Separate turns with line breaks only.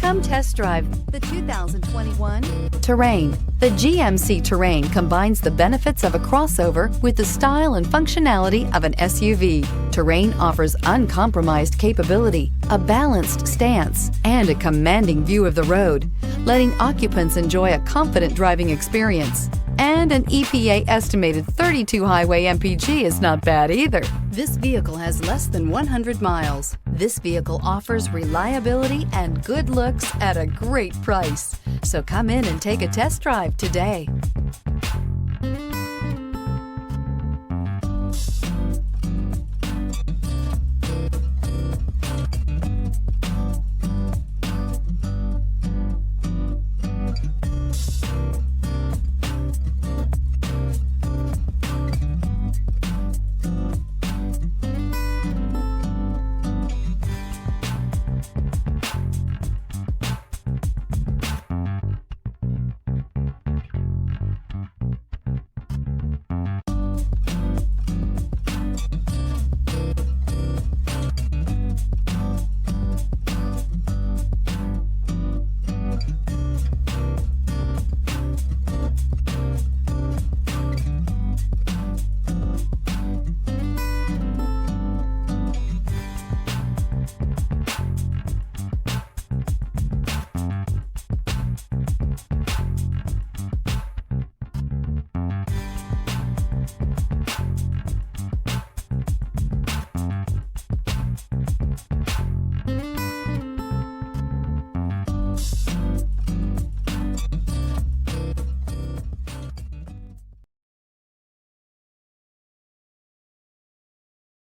Come test drive the 2021 Terrain. The GMC Terrain combines the benefits of a crossover with the style and functionality of an SUV. Terrain offers uncompromised capability, a balanced stance, and a commanding view of the road, letting occupants enjoy a confident driving experience. And an EPA estimated 32 highway MPG is not bad either. This vehicle has less than 100 miles. This vehicle offers reliability and good looks at a great price. So come in and take a test drive today.